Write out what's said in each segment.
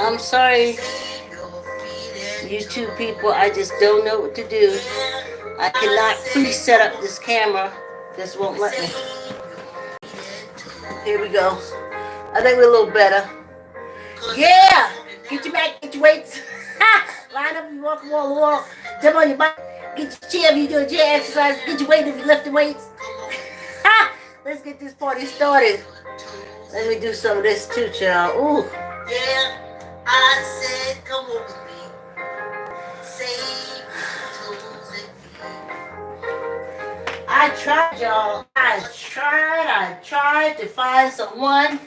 I'm sorry, YouTube people. I just don't know what to do. I cannot pre-set up this camera. This won't let me. Here we go. I think we're a little better. Yeah! Get your back, get your weights. Line up, you walk, wall, wall. Jump on your bike. Get your chair if you do a chair exercise. Get your weight if you lift the weights. Let's get this party started. Let me do some of this too, child. Ooh. Yeah, I said, come on with me. Save toes and feet. I tried, y'all. I tried to find someone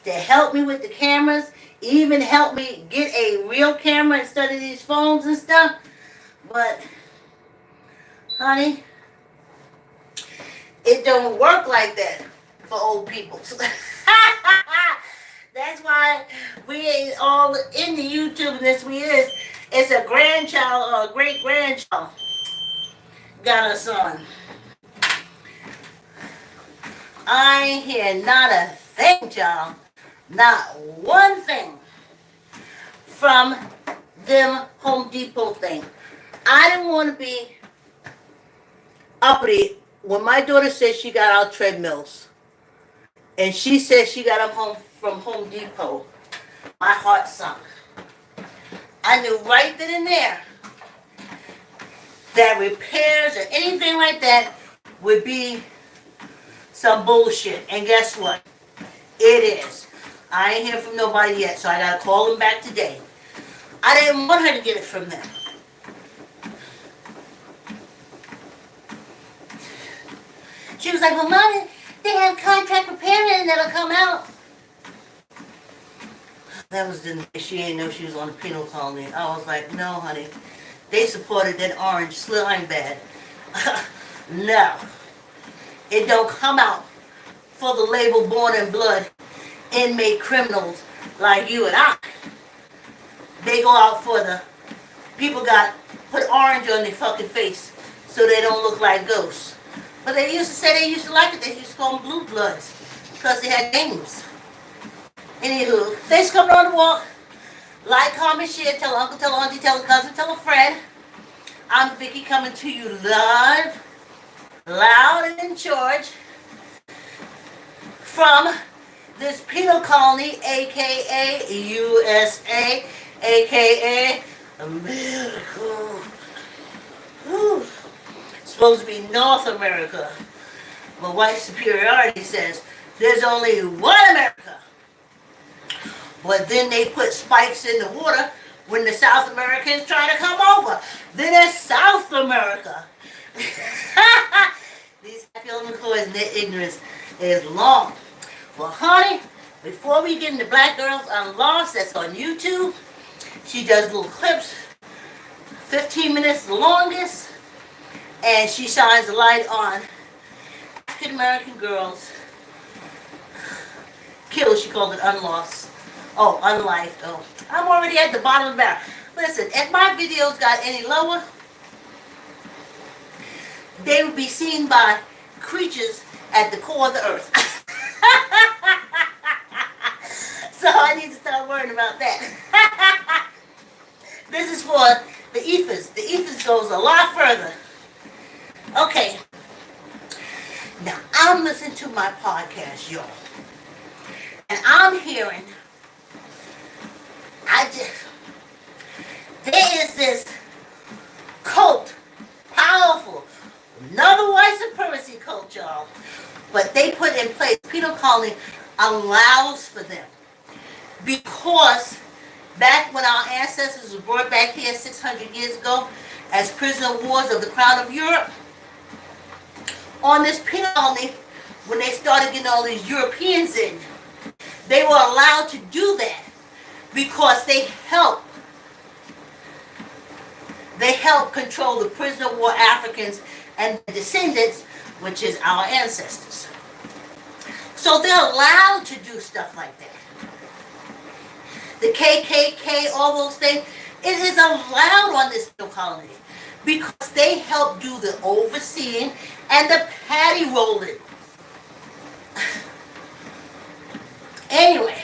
to help me with the cameras. Even help me get a real camera instead of these phones and stuff. But, honey, it don't work like that for old people. That's why we ain't all in the YouTube this we is. It's a grandchild or a great grandchild got a son. I ain't hear not a thing, y'all. Not one thing from them Home Depot thing. I didn't want to be uppity when my daughter said she got our treadmills. And she said she got them home from Home Depot. My heart sunk. I knew right then and there that repairs or anything like that would be some bullshit. And guess what? It is. I ain't hear from nobody yet, so I gotta call them back today. I didn't want her to get it from them. She was like, well, Mommy, they have contract repairmen that'll come out. That was the she ain't know she was on the penal colony. I was like, no, honey. They supported that orange slime bad. No. It don't come out for the label born in blood inmate criminals like you and I. They go out for the people got put orange on their fucking face so they don't look like ghosts. But they used to say they used to like it. They used to call them blue bloods because they had names. Anywho, thanks for coming on the walk. Like, comment, share, tell uncle, tell auntie, tell a cousin, tell a friend. I'm Vicki coming to you live, loud and in charge from this penal colony, aka USA, aka America. Whew. Supposed to be North America. But white superiority says there's only one America. But then they put spikes in the water when the South Americans try to come over. Then it's South America. These Phil McCoys and their ignorance is long. Well, honey, before we get into Black Girls Unlost, that's on YouTube, she does little clips, 15 minutes the longest, and she shines a light on African American girls killed. She called it unlost. Oh, unlifed. Oh, I'm already at the bottom of the barrel. Listen, if my videos got any lower, they would be seen by creatures at the core of the earth. So I need to start worrying about that. This is for the ethers. The ethers goes a lot further. Okay. Now, I'm listening to my podcast, y'all. And I'm hearing, there is this cult, powerful, another white supremacy cult, y'all. But they put in place, penal colony allows for them. Because back when our ancestors were brought back here 600 years ago as prisoner of wars of the Crown of Europe, on this penal colony, when they started getting all these Europeans in, they were allowed to do that because they help control the prisoner of war Africans and the descendants, which is our ancestors. So they're allowed to do stuff like that. The KKK, all those things, it is allowed on this penal colony because they help do the overseeing and the patty rolling. Anyway,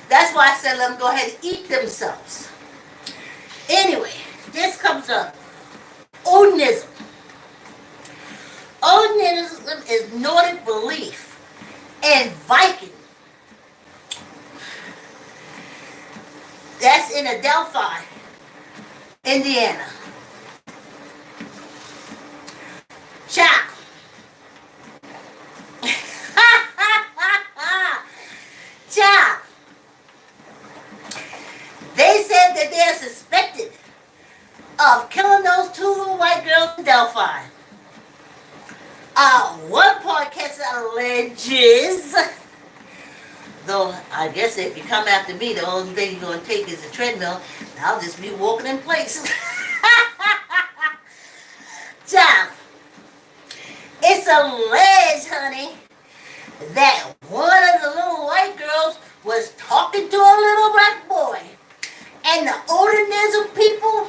that's That's why I said let them go ahead and eat themselves. Anyway, this comes up. Odinism. Odinism is Nordic belief in Viking. That's in Adelphi, Indiana. Ciao. Ciao. They said that they're suspected of killing those two little white girls in Delphi. One podcast alleges, though I guess if you come after me, the only thing you're going to take is a treadmill, and I'll just be walking in place. Child, it's alleged, honey, that one of the little white girls was talking to a little black boy. And the Odinism people,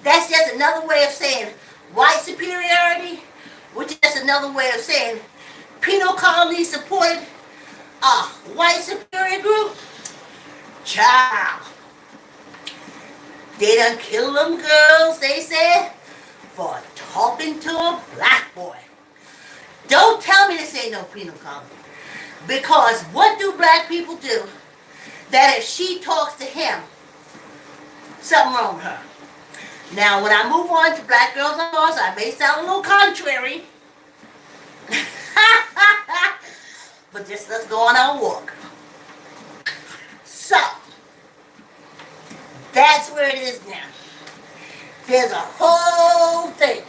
that's just another way of saying white superiority, which is just another way of saying penal colony supported a white superior group. Child, they done killed them girls, they said, for talking to a black boy. Don't tell me this ain't no penal colony. Because what do black people do that if she talks to him, something wrong with her? Now, when I move on to Black Girls Unlost, I may sound a little contrary. But just let's go on our walk. So, that's where it is now. There's a whole thing.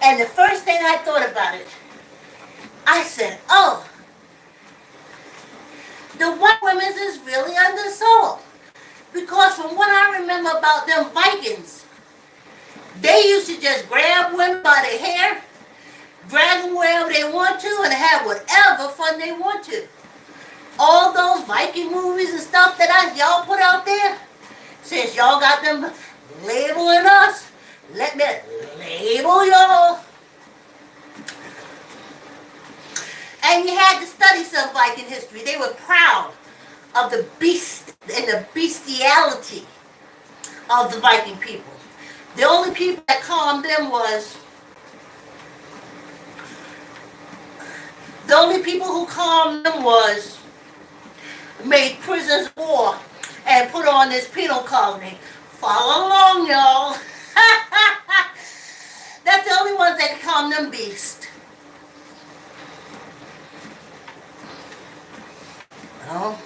And the first thing I thought about it, I said, oh, the white women is really undersold. Because from what I remember about them Vikings, they used to just grab women by their hair, drag them wherever they want to, and have whatever fun they want to. All those Viking movies and stuff that y'all put out there, since y'all got them labeling us, let me label y'all. And you had to study some Viking history. They were proud of the beast and the bestiality of the Viking people. The only people that calmed them was, made prisoners of war and put on this penal colony. Follow along, y'all. That's the only ones that can calm them beasts. Well,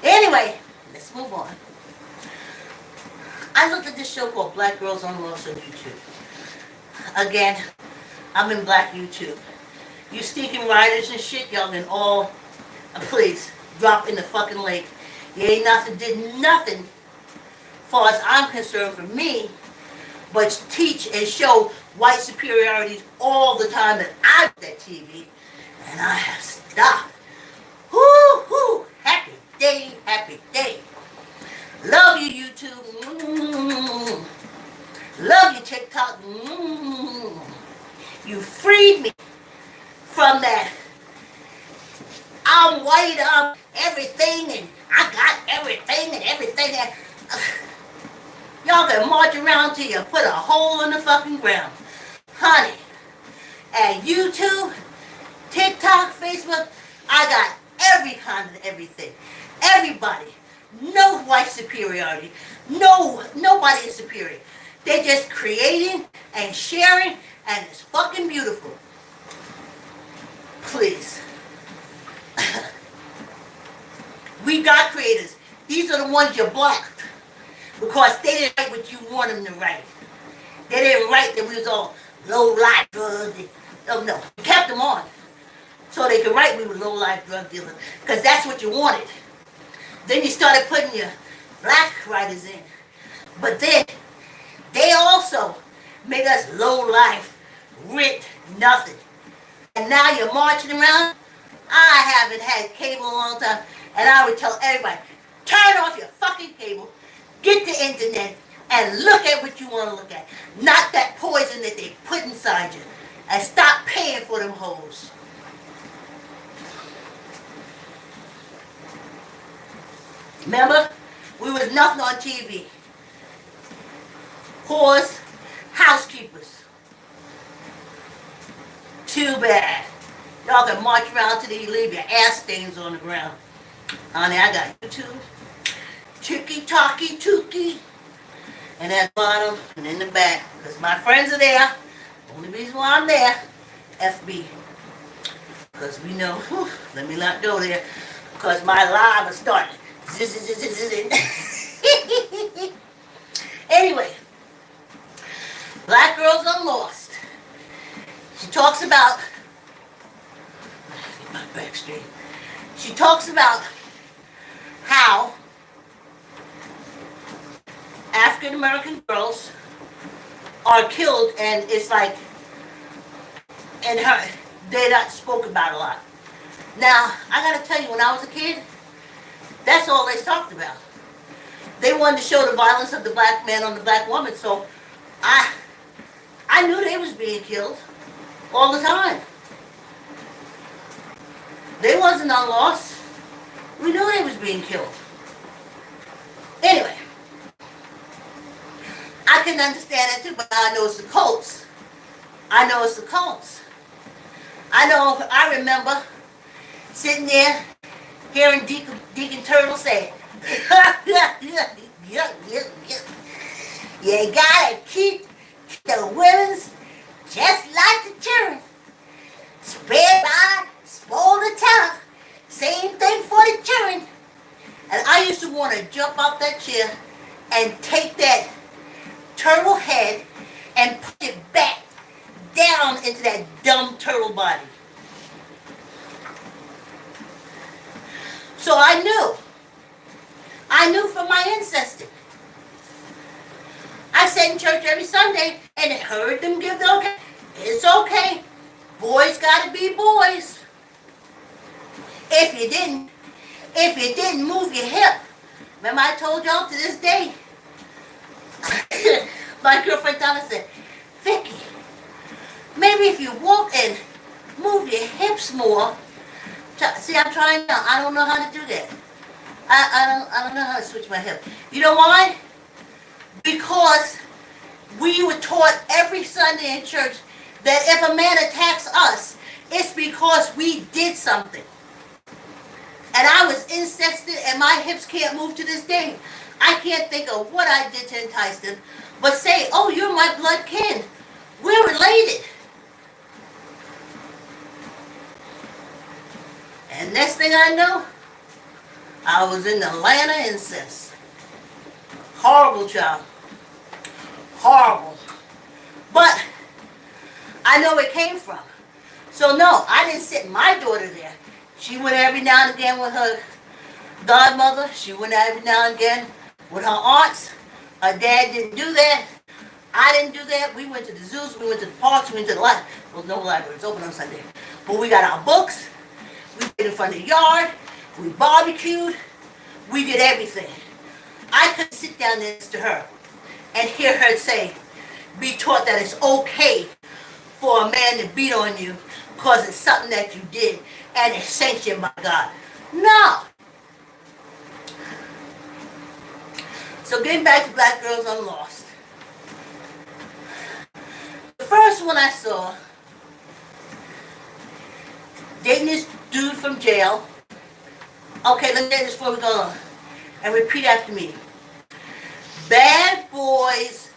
anyway, let's move on. I looked at this show called Black Girls Unlost on YouTube. Again, I'm in Black YouTube. You stinking writers and shit, y'all can all, please, drop in the fucking lake. You ain't did nothing, far as I'm concerned, for me, but teach and show white superiorities all the time that I watch that TV, and I have stopped. Woo-hoo! Happy day, happy day. Love you, YouTube. Love you, TikTok. You freed me from that. I'm white, I'm everything, and I got everything and everything. Y'all can march around till you put a hole in the fucking ground. Honey, at YouTube, TikTok, Facebook, I got every kind of everything. Everybody. No white superiority. No, nobody is superior. They're just creating and sharing, and it's fucking beautiful. Please. We got creators. These are the ones you blocked because they didn't write what you want them to write. They didn't write that we was all low-life drug dealers. Oh, no. We kept them on so they could write we were low-life drug dealers because that's what you wanted. Then you started putting your black writers in. But then they also made us low-life, rich, nothing. And now you're marching around. I haven't had cable in a long time. And I would tell everybody, turn off your fucking cable, get the internet, and look at what you want to look at. Not that poison that they put inside you. And stop paying for them hoes. Remember? We was nothing on TV. Whores, housekeepers. Too bad. Y'all can march around till you leave your ass stains on the ground. Honey, I got YouTube. Tiki-talkie, tookie. And at the bottom and in the back. Because my friends are there. Only reason why I'm there, FB. Because we know, whew, let me not go there. Because my live is starting. Anyway, Black Girls Unlost. She talks about, get my back straight. She talks about how African American girls are killed, and it's like, and they're not spoken about a lot. Now, I gotta tell you, when I was a kid, that's all they talked about. They wanted to show the violence of the black man on the black woman, so I knew they was being killed all the time. They wasn't unlost. We knew they was being killed. Anyway, I can understand that too, but I know it's the cults. I know it's the cults. I remember sitting there hearing Deacon Turtle say, you gotta keep the women's just like the children. Spread out, spoil the town. Same thing for the children. And I used to want to jump out that chair and take that turtle head and put it back down into that dumb turtle body. So I knew from my ancestors. I sat in church every Sunday and heard them give the okay. It's okay. Boys gotta be boys. If you didn't move your hip, remember I told y'all to this day, my girlfriend Donna said, Vicki, maybe if you walk and move your hips more. See, I'm trying now. I don't know how to do that. I don't know how to switch my hip. You know why? Because we were taught every Sunday in church that if a man attacks us, it's because we did something. And I was incested and my hips can't move to this day. I can't think of what I did to entice them, but say, oh, you're my blood kin. We're related. And next thing I know, I was in the land of incest. Horrible child. Horrible. But I know where it came from. So no, I didn't sit my daughter there. She went every now and again with her godmother. She went every now and again with her aunts. Her dad didn't do that. I didn't do that. We went to the zoos. We went to the parks. We went to the library. Well, no library. It's open on Sunday. But we got our books. We did in front of the yard. We barbecued. We did everything. I could sit down next to her and hear her say, be taught that it's okay for a man to beat on you because it's something that you did and it's sanctioned by God. No. So getting back to Black Girls Unlost. The first one I saw, dating this dude from jail. Okay, let me say this before we go on. And repeat after me. Bad boys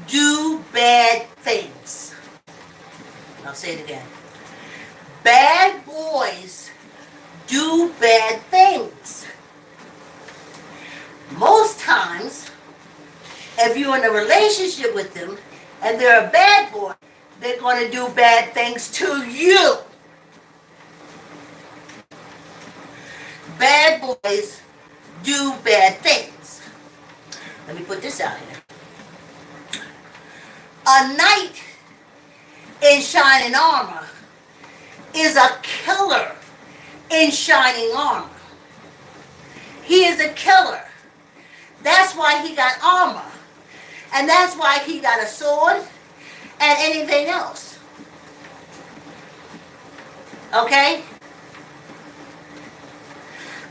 do bad things. I'll say it again. Bad boys do bad things. Most times, if you're in a relationship with them and they're a bad boy, they're going to do bad things to you. Bad boys do bad things. Let me put this out here. A knight in shining armor is a killer in shining armor. He is a killer. That's why he got armor. And that's why he got a sword and anything else. Okay?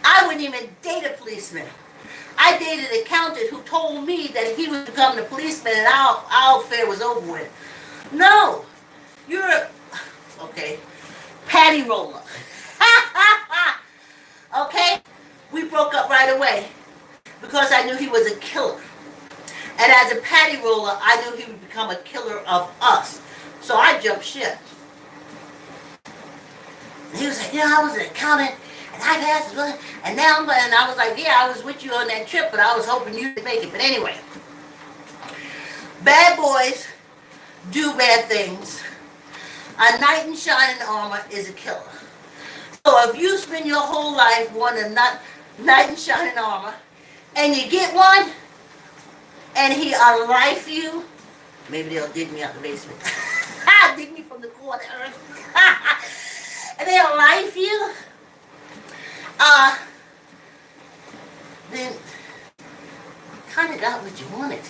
I wouldn't even date a policeman I dated an accountant who told me that he was becoming a policeman and our affair was over with. No, you're a, okay, patty roller. Okay, we broke up right away because I knew he was a killer. And as a patty roller, I knew he would become a killer of us. So I jumped ship. And he was like, I was an accountant, and I passed, and now and I was like, I was with you on that trip, but I was hoping you'd make it. But anyway, bad boys do bad things. A knight in shining armor is a killer. So if you spend your whole life wanting a knight in shining armor, and you get one, and he unlife you, maybe they'll dig me out the basement. Dig me from the core of the earth. And they'll unlife you, then kind of got what you wanted.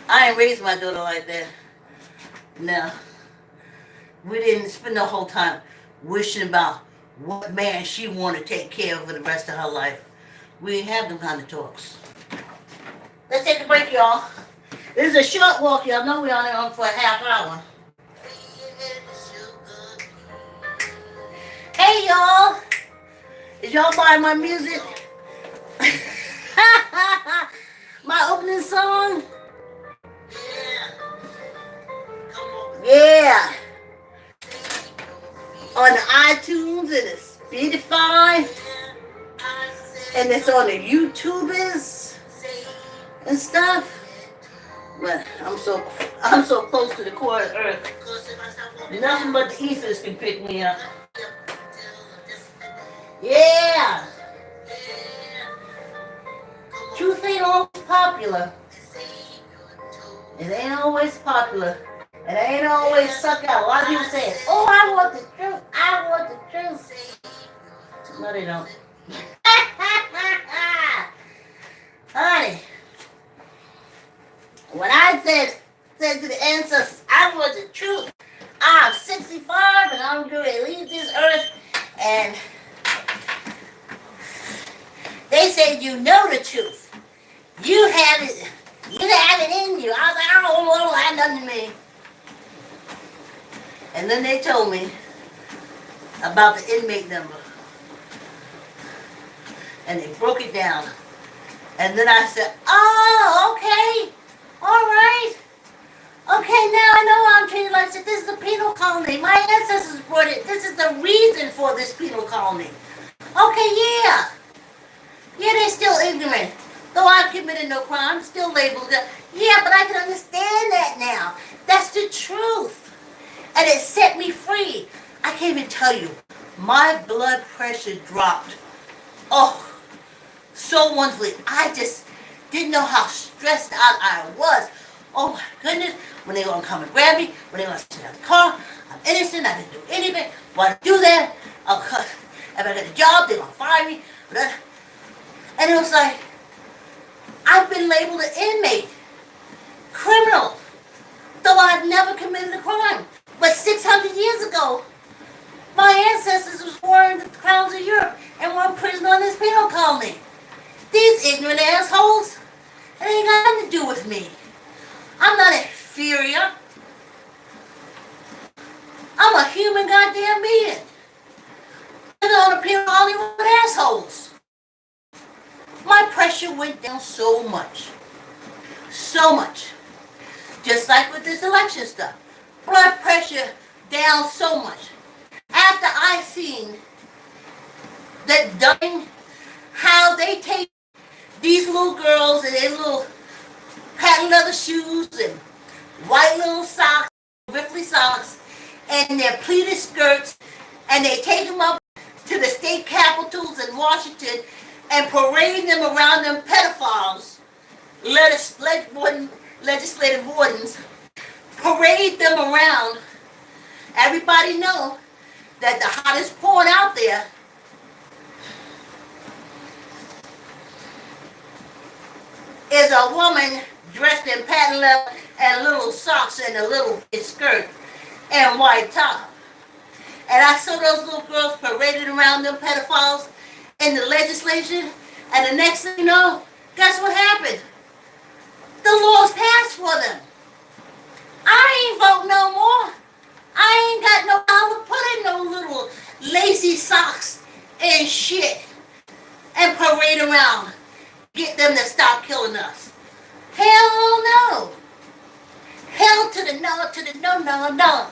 I ain't raised my daughter like that. No. We didn't spend the whole time wishing about what man she wanted to take care of for the rest of her life. We didn't have them kind of talks. Let's take a break, y'all. This is a short walk, y'all. Know we're on for a half hour. Hey, y'all. Did y'all buy my music? My opening song? Yeah. On the iTunes and the Spotify. And it's on the YouTubers and stuff. But I'm so close to the core of the earth. Nothing but the ethers can pick me up. Yeah. Truth ain't always popular. It ain't always popular. It ain't always suck out. A lot of people say, oh, I want the truth. I want the truth. No, they don't. Honey, when I said to the ancestors, I want the truth. I'm 65 and I'm going to leave this earth. And they said, you know the truth. You have it. You have it in you. I was like, I don't have nothing in me. And then they told me about the inmate number. And they broke it down. And then I said, oh, okay. All right. Okay, now I know I'm treated like this is a penal colony. My ancestors brought it. This is the reason for this penal colony. Okay, yeah. Yeah, they're still ignorant. Though I've committed no crime, still labeled it. Yeah, but I can understand that now. That's the truth. And it set me free. I can't even tell you. My blood pressure dropped. Oh, so wonderfully. I just didn't know how stressed out I was. Oh my goodness. When they gonna come and grab me, when they gonna sit out the car, I'm innocent, I didn't do anything. Why do that? If I get a job, they're gonna fire me. And it was like, I've been labeled an inmate, criminal, though I've never committed a crime. But 600 years ago, my ancestors was wearing the crowns of Europe and were in prison on this penal colony. These ignorant assholes, it ain't got nothing to do with me. I'm not inferior. I'm a human goddamn being. Living on a penal colony with assholes. My pressure went down so much. So much. Just like with this election stuff. Blood pressure down so much. After I seen that dying, how they take these little girls in their little patent leather shoes and white little socks, riffly socks, and their pleated skirts, and they take them up to the state capitals in Washington and parade them around them pedophiles, legislative wardens, parade them around. Everybody know that the hottest porn out there is a woman dressed in patent leather and little socks and a little skirt and white top. And I saw those little girls paraded around them pedophiles in the legislation. And the next thing you know, guess what happened? The laws passed for them. I ain't vote no more. I ain't got no dollar put in no little lacy socks and shit and parade around. Get them to stop killing us. Hell no. Hell to the no, to the no, no, no.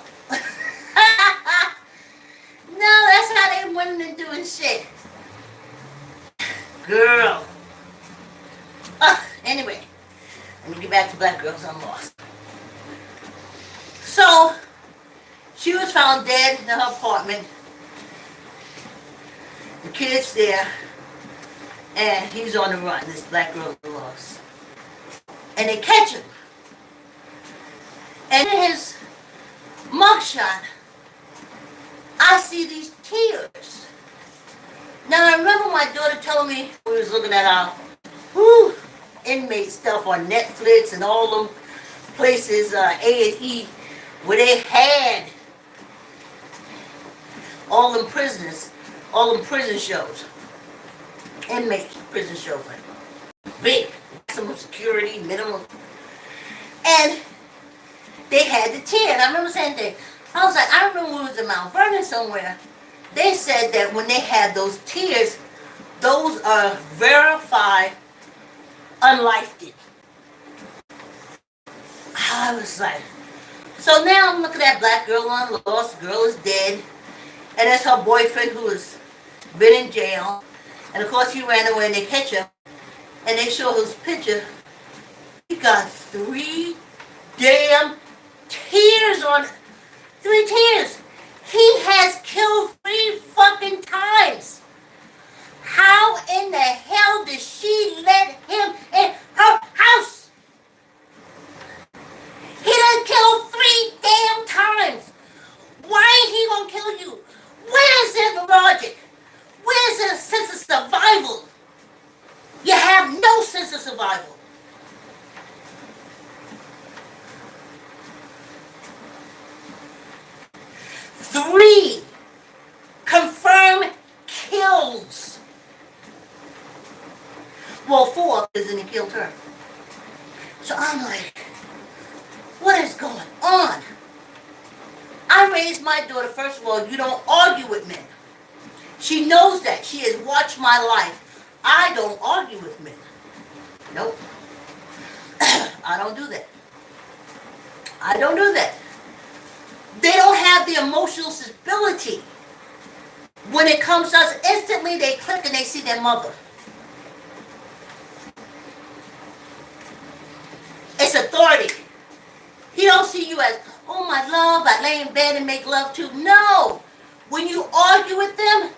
No, that's how they winning and doing shit. Girl. Anyway, let me get back to Black Girls Unlost. So, she was found dead in her apartment. The kid's there, and he's on the run, this Black Girl Unlost. And they catch him. And in his mugshot, I see these tears. Now, I remember my daughter telling me, we was looking at our inmate stuff on Netflix and all them places, A&E, where they had all them prisoners, all them prison shows, inmate prison shows, like big, maximum security, minimum, and they had the tear. And I remember saying that, I was like, I remember we was in Mount Vernon somewhere. They said that when they had those tears, those are verified unlifted. I was like, so now I'm looking at Black Girl Unlost, girl is dead, and that's her boyfriend who has been in jail, and of course he ran away and they catch him, and they show his picture. He got 3 damn tears on, 3 tears. He has killed 3 fucking times. How in the hell did she let him in her house? He done killed 3 damn times. Why ain't he gonna kill you? Where's the logic? Where's the sense of survival? You have no sense of survival. Three confirmed kills. Well, 4 because then he killed her. So I'm like, what is going on? I raised my daughter, first of all, you don't argue with men. She knows that. She has watched my life. I don't argue with men. Nope. I don't do that. I don't do that. They don't have the emotional stability. When it comes to us, instantly they click and they see their mother. It's authority. He don't see you as, oh my love, I lay in bed and make love to. No. When you argue with them,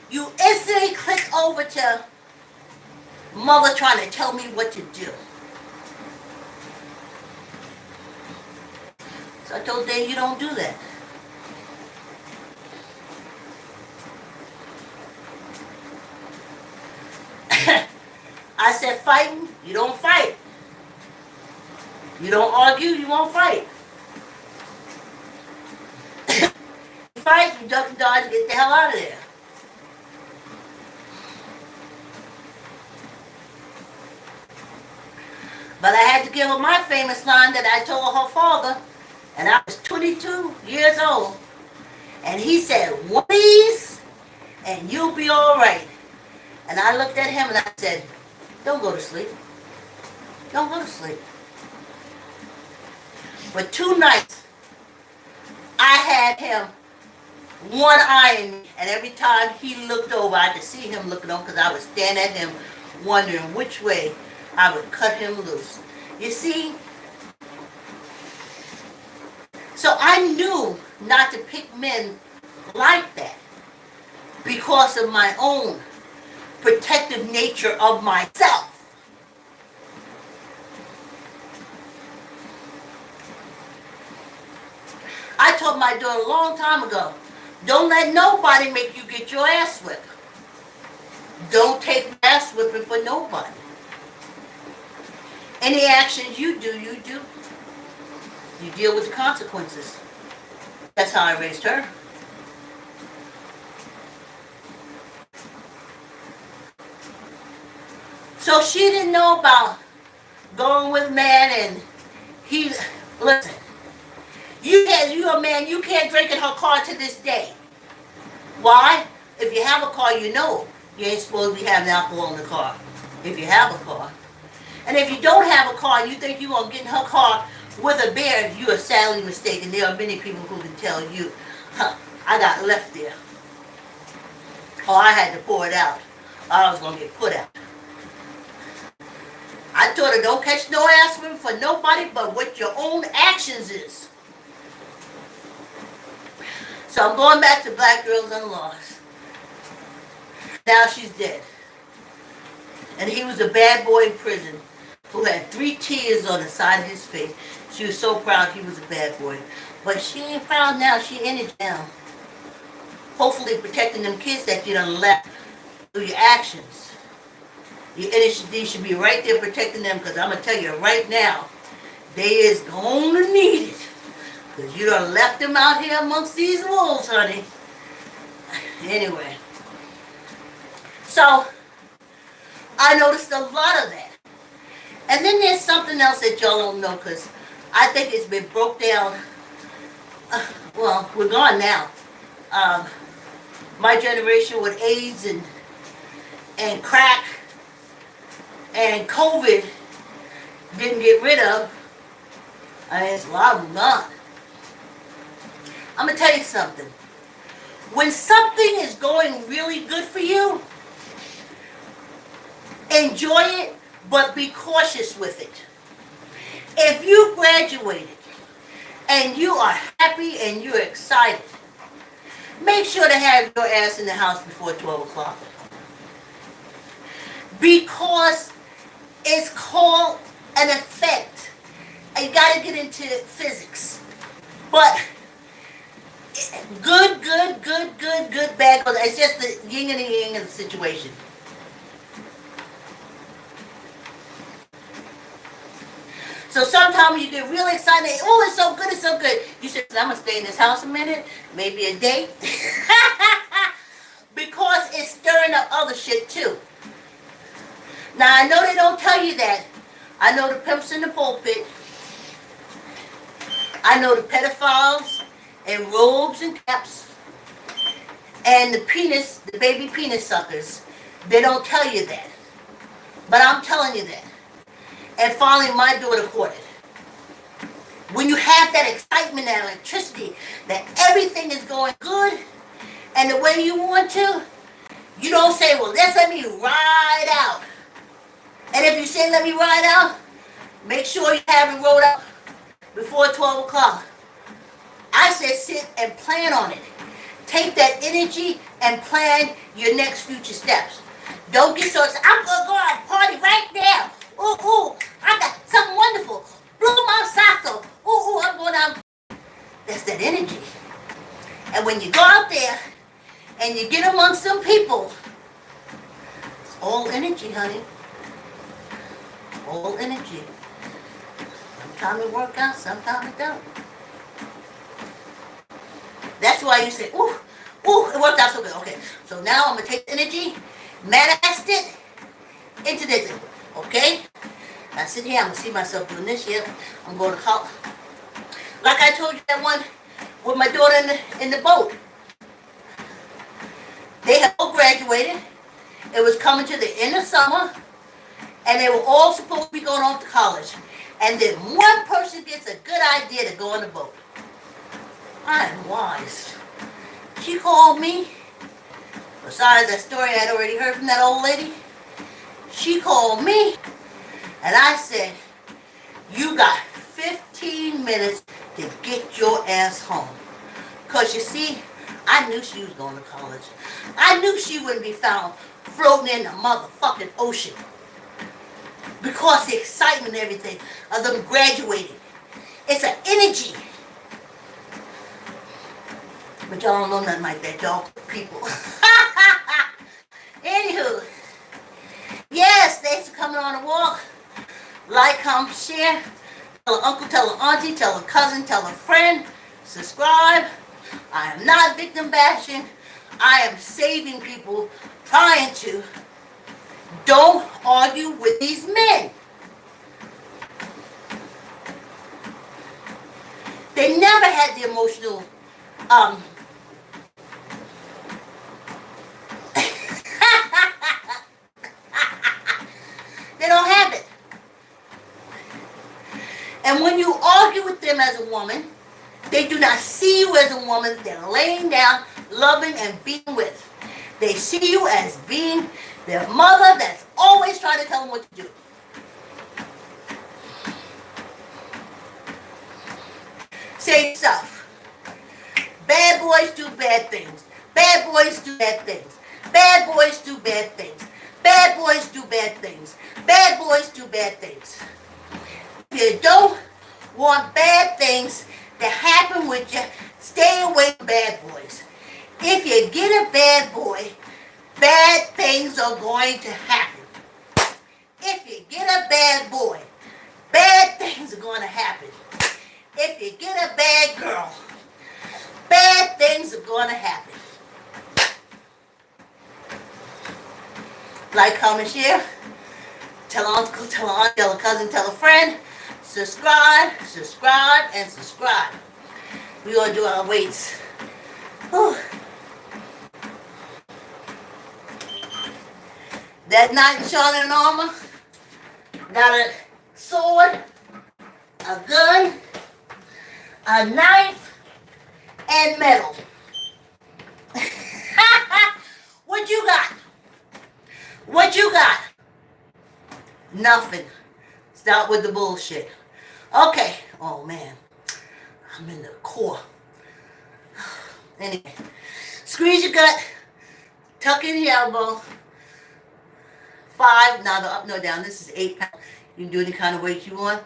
you instantly click over to mother trying to tell me what to do. So I told Dave, you don't do that. I said fighting, you don't fight. You don't argue, you won't fight. You fight, you duck and dodge and get the hell out of there. But I had to give her my famous line that I told her father, and I was 22 years old. And he said, one of these, and you'll be all right. And I looked at him and I said, don't go to sleep. Don't go to sleep. For 2 nights, I had him one eye in me, and every time he looked over, I could see him looking over because I would stand at him wondering which way I would cut him loose. You see? So I knew not to pick men like that because of my own protective nature of myself. I told my daughter a long time ago, don't let nobody make you get your ass whipped. Don't take ass whipping for nobody. Any actions you do, you do. You deal with the consequences. That's how I raised her. So she didn't know about going with man, and he, listen, you're a man, you can't drink in her car to this day. Why? If you have a car, you know you ain't supposed to be having alcohol in the car. If you have a car. And if you don't have a car and you think you're going to get in her car with a beer, you are sadly mistaken. There are many people who can tell you, I got left there. Or I had to pour it out. Or I was going to get put out. I told her, don't catch no aspirin for nobody but what your own actions is. So I'm going back to Black Girls Unlost. Now she's dead. And he was a bad boy in prison who had 3 tears on the side of his face. She was so proud he was a bad boy. But she ain't proud now. She in it now. Hopefully protecting them kids that you done left through your actions. Your NHD should be right there protecting them, because I'm going to tell you right now, they is going to need it. Because you done left them out here amongst these wolves, honey. Anyway. So, I noticed a lot of that. And then there's something else that y'all don't know, because I think it's been broke down. Well, we're gone now. My generation with AIDS and crack and COVID didn't get rid of. I mean, it's a lot of them gone. I'm going to tell you something. When something is going really good for you, enjoy it, but be cautious with it. If you graduated and you are happy and you're excited, make sure to have your ass in the house before 12 o'clock. Because it's called an effect. You got to get into physics. But good, bad. It's just the yin and the yang of the situation. So sometimes you get really excited. Oh, it's so good, it's so good. You say, I'm going to stay in this house a minute, maybe a day. Because it's stirring up other shit too. Now, I know they don't tell you that. I know the pimps in the pulpit. I know the pedophiles in robes and caps. And the penis, the baby penis suckers. They don't tell you that. But I'm telling you that. And finally, my daughter caught it. When you have that excitement, that electricity, that everything is going good, and the way you want to, you don't say, well, let's let me ride out. And if you say let me ride out, make sure you have it rolled out before 12 o'clock. I said sit and plan on it. Take that energy and plan your next future steps. Don't get so excited. I'm going to go out and party right now. Ooh, I got something wonderful. Blow my socks off. Ooh, I'm going out. That's that energy. And when you go out there and you get amongst some people, it's all energy, honey. All energy. Sometimes it works out, sometimes it don't. That's why you say, ooh, it worked out so good. Okay, so now I'm going to take the energy, manifest it into this. Okay? I sit here, I'm going to see myself doing this shit. I'm going to call. Like I told you that one with my daughter in the boat. They had all graduated. It was coming to the end of summer. And they were all supposed to be going off to college. And then one person gets a good idea to go on the boat. I am wise. She called me. Besides that story I had already heard from that old lady. She called me. And I said, you got 15 minutes to get your ass home. Because you see, I knew she was going to college. I knew she wouldn't be found floating in the motherfucking ocean. Because the excitement and everything of them graduating. It's an energy. But y'all don't know nothing like that, y'all people. Anywho. Yes, thanks for coming on a walk. Like, comment, share. Tell an uncle, tell an auntie, tell a cousin, tell a friend. Subscribe. I am not victim bashing. I am saving people, trying to Don't argue with these men. They never had the emotional, they don't have it. And when you argue with them as a woman, they do not see you as a woman they're laying down, loving, and being with. They see you as being their mother that's always trying to tell them what to do. Say yourself. Bad boys do bad things. Bad boys do bad things. Bad boys do bad things. Bad boys do bad things. Bad boys do bad things. If you don't want bad things to happen with you, stay away from bad boys. If you get a bad boy, bad things are going to happen. If you get a bad boy, bad things are going to happen. If you get a bad girl, bad things are going to happen. Like, comment, share. Tell an uncle, tell an aunt, tell a cousin, tell a friend. Subscribe, subscribe, and subscribe. We're going to do our weights. Whew. That knight in shining armor. Got a sword, a gun, a knife, and metal. What you got? What you got? Nothing. Stop with the bullshit. Okay. Oh, man. I'm in the core. Anyway. Squeeze your gut. Tuck in your elbow. 5. Neither up nor down. This is 8 pounds. You can do any kind of weight you want.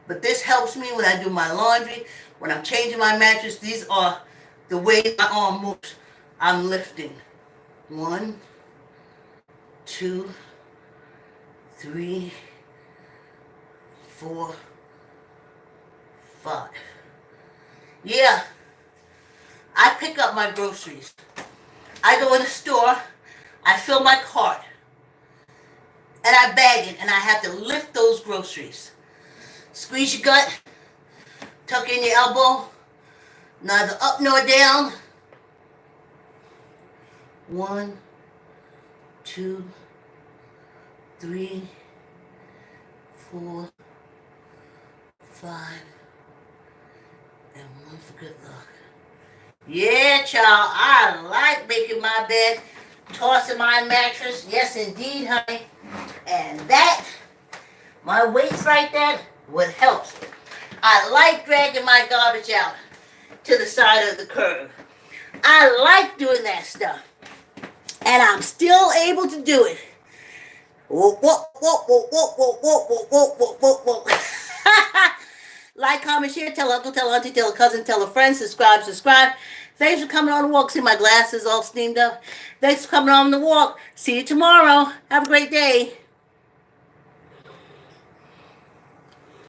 But this helps me when I do my laundry. When I'm changing my mattress. These are the way my arm moves. I'm lifting. 1, 2, 3, 4, 5. Yeah, I pick up my groceries. I go in the store, I fill my cart, and I bag it, and I have to lift those groceries. Squeeze your gut, tuck in your elbow, neither up nor down. 1, 2, 3, 4, 5, and 1 for good luck. Yeah, child, I like making my bed, tossing my mattress. Yes, indeed, honey. And that, my weights like that, what helps. I like dragging my garbage out to the side of the curb. I like doing that stuff. And I'm still able to do it. Whoa, whoa, whoa, whoa, whoa, whoa, whoa, whoa, whoa, whoa, whoa. Like, comment, share, tell uncle, tell auntie, tell a cousin, tell a friend, subscribe, subscribe. Thanks for coming on the walk. See, my glasses all steamed up. Thanks for coming on the walk. See you tomorrow. Have a great day.